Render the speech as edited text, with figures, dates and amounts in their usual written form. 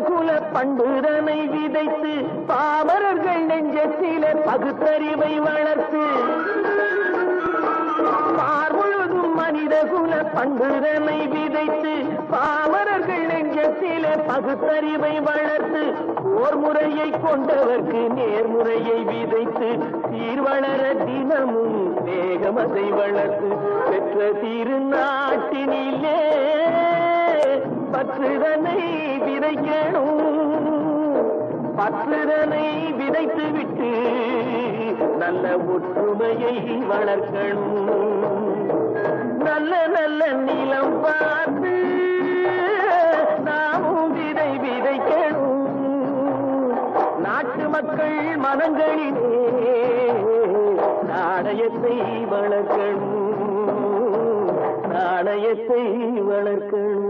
குல பண்புதனை விதைத்து பாமரர்கள் நெஞ்சத்திலே பகுத்தறிவை வளர்த்து முழுதும் மனித குல பண்புதனை விதைத்து பாமரர்கள் நெஞ்சத்திலே பகுத்தறிவை வளர்த்து ஓர் முறையை கொண்டவர்க்கு நேர்முறையை விதைத்து சீர்வளர தினமும் வேகமதை வளர்த்து பெற்ற திருநாட்டினிலே பற்றுதனை விதைக்கணும் பற்றுதனை விதைத்து விட்டு நல்ல ஒற்றுமையை வளர்க்கணும் நல்ல நல்ல நிலம் பார்த்து நாமும் விதைக்கணும் நாட்டு மக்கள் மனங்களிலே நாணயத்தை வளர்க்கணும் நாணயத்தை வளர்க்கணும்